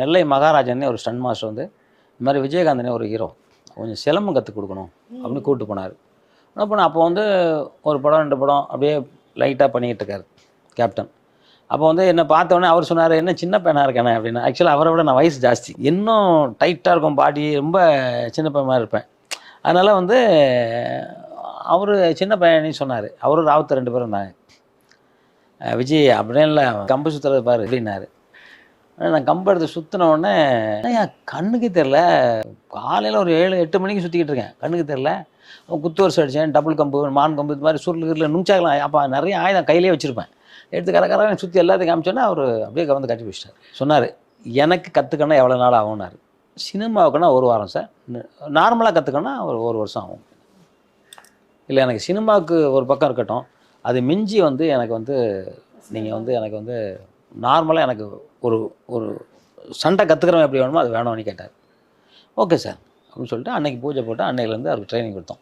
நெல்லை மகாராஜனே ஒரு stun master வந்து இந்த மாதிரி விஜயகாந்தனே ஒரு ஹீரோ கொஞ்சம் சிலம்பம் கற்றுக் கொடுக்கணும் அப்படின்னு கூப்பிட்டு போனார். அப்போ அப்போ வந்து ஒரு படம் 2 படம் அப்படியே லைட்டாக பண்ணிக்கிட்டு இருக்காரு கேப்டன். அப்போ வந்து என்னை பார்த்தோன்னே அவர் சொன்னார், என்ன சின்ன பையனாக இருக்கானே அப்படின்னு. ஆக்சுவலாக அவரை விட நான் வயசு ஜாஸ்தி, இன்னும் டைட்டாக இருக்கும் பாடி, ரொம்ப சின்ன பையன் மாதிரி இருப்பேன். அதனால் வந்து அவர் சின்ன பையன்னு சொன்னார். அவரும் ராவுத்தர் 2 பேரும் இருந்தாங்க. விஜய் அப்படியே இல்லை கம்பு சுற்றுறது பாரு அப்படின்னாரு. நான் கம்பு எடுத்து சுற்றின உடனே என் கண்ணுக்கு தெரில, காலையில் ஒரு 7-8 மணிக்கு சுற்றிக்கிட்டு இருக்கேன், கண்ணுக்கு தெரில. குத்து வருஷம் அடித்தேன், டபுள் கம்பு, மான் கம்பு, இது மாதிரி சுருள் நுஞ்சாகலாம். அப்போ நிறைய ஆயுதம் கையிலே வச்சுருப்பேன். எடுத்து கரகரன்னு சுற்றி எல்லாத்தையும் காமிச்சோன்னே அவர் அப்படியே கவர்ந்து கட்டி பிடிச்சிட்டார். சொன்னார், எனக்கு கற்றுக்கணும் எவ்வளோ நாள் ஆகும்னாரு. சினிமாவுக்குன்னா 1 வாரம் சார், நார்மலாக கற்றுக்கணுன்னா ஒரு வருஷம் ஆகும். இல்லை எனக்கு சினிமாவுக்கு ஒரு பக்கம் இருக்கட்டும், அது மிஞ்சி வந்து எனக்கு வந்து நீங்கள் வந்து எனக்கு வந்து நார்மலாக எனக்கு ஒரு ஒரு சண்டை கற்றுக்கிறவன் எப்படி வேணுமோ அது வேணும்னு கேட்டார். ஓகே சார் அப்படின்னு சொல்லிட்டு அன்றைக்கி பூஜை போட்டு அன்னையிலேருந்து அவருக்கு ட்ரைனிங் கொடுத்தோம்.